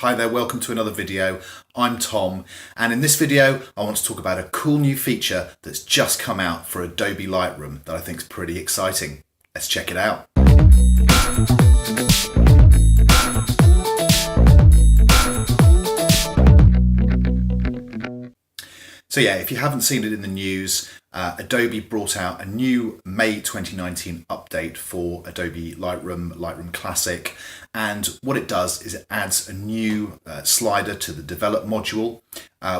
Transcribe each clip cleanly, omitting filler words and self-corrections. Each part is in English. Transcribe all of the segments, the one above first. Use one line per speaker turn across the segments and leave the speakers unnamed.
Hi there, welcome to another video. I'm Tom, and in this video I want to talk about a cool new feature that's just come out for Adobe Lightroom that I think is pretty exciting. Let's check it out. So yeah, if you haven't seen it in the news, Adobe brought out a new May 2019 update for Adobe Lightroom Classic, and what it does is it adds a new slider to the Develop module,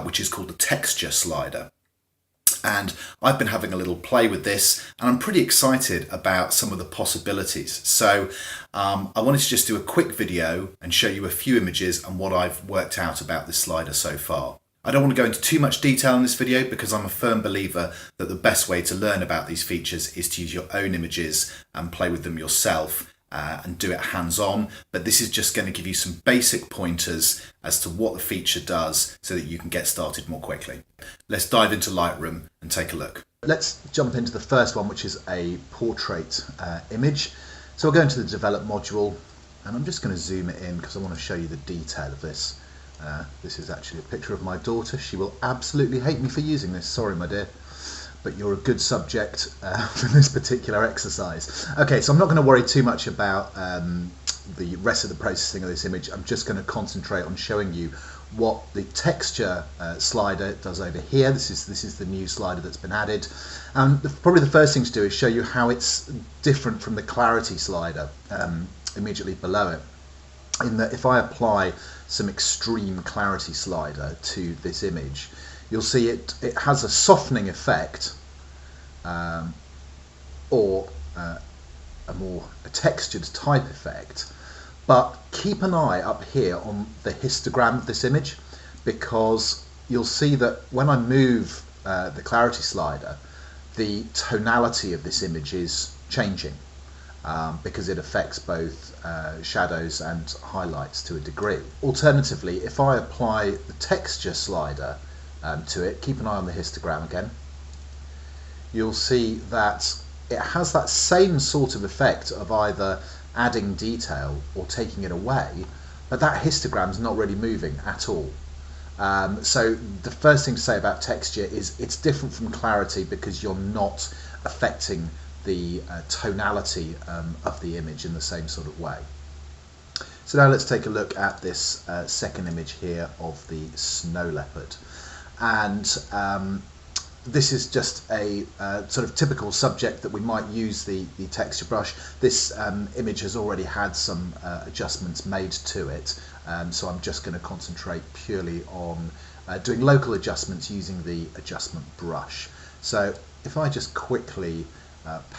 which is called the Texture slider. And I've been having a little play with this, and I'm pretty excited about some of the possibilities. So I wanted to just do a quick video and show you a few images and what I've worked out about this slider so far. I don't want to go into too much detail in this video because I'm a firm believer that the best way to learn about these features is to use your own images and play with them yourself and do it hands-on. But this is just going to give you some basic pointers as to what the feature does so that you can get started more quickly. Let's dive into Lightroom and take a look. Let's jump into the first one, which is a portrait image. So I'll go into the Develop module, and I'm just going to zoom it in because I want to show you the detail of this. This is actually a picture of my daughter. She will absolutely hate me for using this. Sorry, my dear, but you're a good subject for this particular exercise. Okay, so I'm not going to worry too much about the rest of the processing of this image. I'm just going to concentrate on showing you what the texture slider does over here. This is the new slider that's been added. Probably the first thing to do is show you how it's different from the clarity slider immediately below it. In that if I apply some extreme clarity slider to this image, you'll see it has a softening effect or a textured type effect. But keep an eye up here on the histogram of this image, because you'll see that when I move the clarity slider, the tonality of this image is changing. Because it affects both shadows and highlights to a degree. Alternatively, if I apply the texture slider to it, keep an eye on the histogram again, you'll see that it has that same sort of effect of either adding detail or taking it away, but that histogram's not really moving at all. So the first thing to say about texture is it's different from clarity because you're not affecting the tonality of the image in the same sort of way. So now let's take a look at this second image here of the snow leopard, and this is just a sort of typical subject that we might use the texture brush. This image has already had some adjustments made to it, so I'm just going to concentrate purely on doing local adjustments using the adjustment brush. So if I just quickly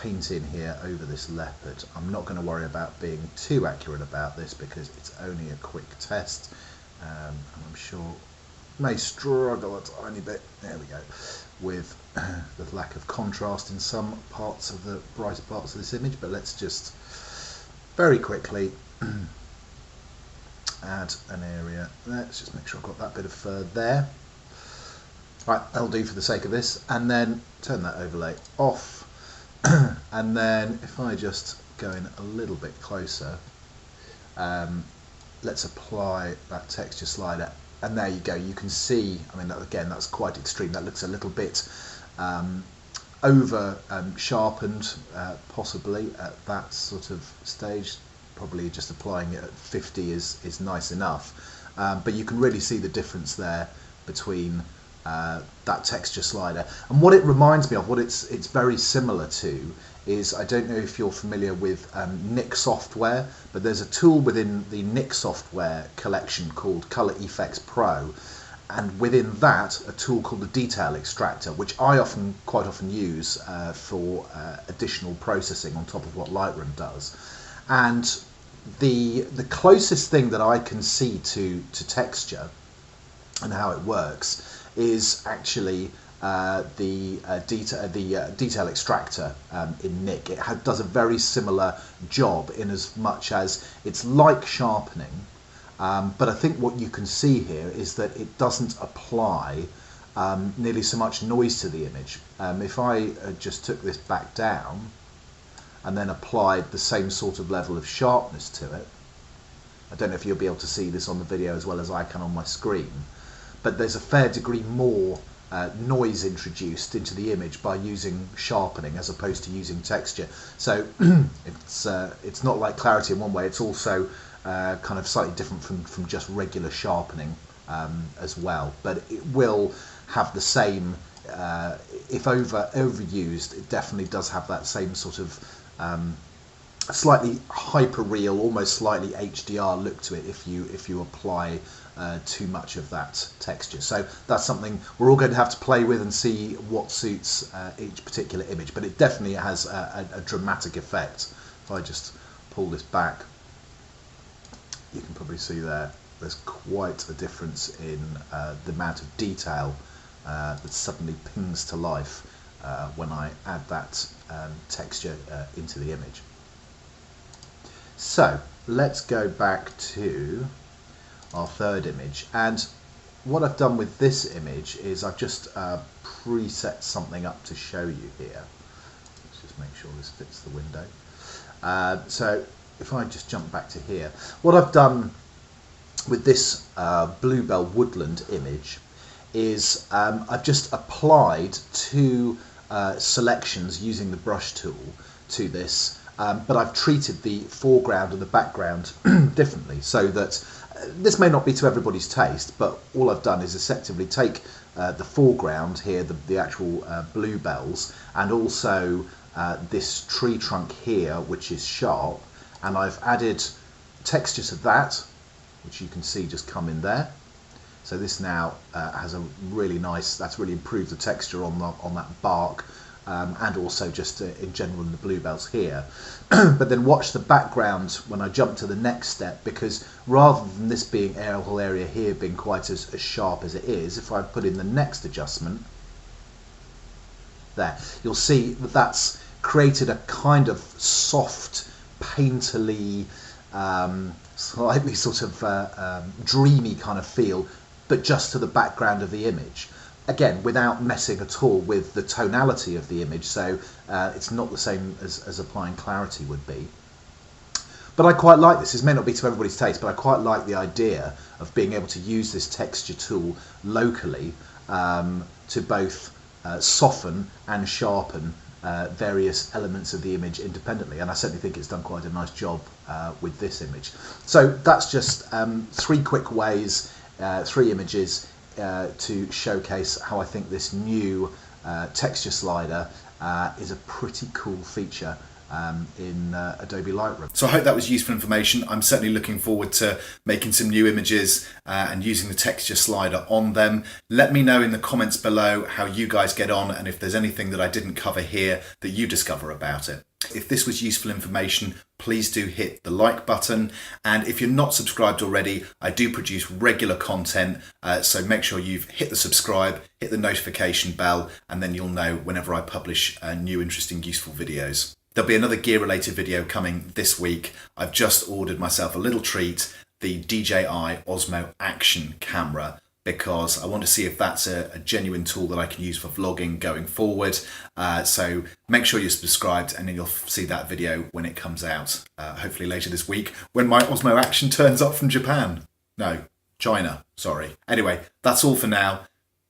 paint in here over this leopard, I'm not going to worry about being too accurate about this because it's only a quick test, and I'm sure may struggle a tiny bit, there we go, with the lack of contrast in some parts of the brighter parts of this image. But let's just very quickly add an area. Let's just make sure I've got that bit of fur there. Right, that'll do for the sake of this, and then turn that overlay off. And then if I just go in a little bit closer, let's apply that texture slider, and there you go. You can see, I mean, again, that's quite extreme. That looks a little bit over sharpened, possibly at that sort of stage. Probably just applying it at 50 is nice enough, but you can really see the difference there between that texture slider. And what it reminds me of, what it's very similar to, is, I don't know if you're familiar with Nik software, but there's a tool within the Nik software collection called Color Effects Pro, and within that a tool called the Detail Extractor, which I quite often use for additional processing on top of what Lightroom does. And the closest thing that I can see to texture and how it works is actually the detail extractor in Nik. It does a very similar job in as much as it's like sharpening, but I think what you can see here is that it doesn't apply nearly so much noise to the image. If I just took this back down and then applied the same sort of level of sharpness to it, I don't know if you'll be able to see this on the video as well as I can on my screen, but there's a fair degree more noise introduced into the image by using sharpening as opposed to using texture. So it's not like clarity in one way, it's also kind of slightly different from just regular sharpening as well, but it will have the same, if overused, it definitely does have that same sort of slightly hyper real, almost slightly HDR look to it if you apply too much of that texture. So that's something we're all going to have to play with and see what suits each particular image, but it definitely has a dramatic effect. If I just pull this back, you can probably see there's quite a difference in the amount of detail that suddenly pings to life when I add that texture into the image. So let's go back to our third image, and what I've done with this image is I've just preset something up to show you here. Let's just make sure this fits the window. So if I just jump back to here, what I've done with this bluebell woodland image is I've just applied two selections using the brush tool to this, but I've treated the foreground and the background differently, so that this may not be to everybody's taste, but all I've done is effectively take the foreground here, the actual bluebells, and also this tree trunk here, which is sharp, and I've added texture to that, which you can see just come in there. So this now has a really nice, that's really improved the texture on that bark, and also just in general in the bluebells here. But then watch the background when I jump to the next step, because rather than this being whole area here being quite as sharp as it is, if I put in the next adjustment there, you'll see that that's created a kind of soft, painterly, slightly sort of dreamy kind of feel, but just to the background of the image. Again, without messing at all with the tonality of the image, so it's not the same as applying clarity would be. But I quite like this. This may not be to everybody's taste, but I quite like the idea of being able to use this texture tool locally to both soften and sharpen various elements of the image independently, and I certainly think it's done quite a nice job with this image. So that's just three quick ways, three images to showcase how I think this new texture slider is a pretty cool feature in Adobe Lightroom.
So I hope that was useful information. I'm certainly looking forward to making some new images and using the texture slider on them. Let me know in the comments below how you guys get on, and if there's anything that I didn't cover here that you discover about it. If this was useful information, please do hit the like button, and if you're not subscribed already, I do produce regular content, so make sure you've hit the subscribe, hit the notification bell, and then you'll know whenever I publish new interesting useful videos. There'll be another gear related video coming this week. I've just ordered myself a little treat, the DJI Osmo Action camera, because I want to see if that's a genuine tool that I can use for vlogging going forward. So make sure you're subscribed, and then you'll see that video when it comes out, hopefully later this week, when my Osmo Action turns up from Japan. No, China, sorry. Anyway, that's all for now.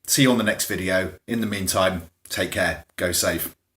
See you on the next video. In the meantime, take care, go safe.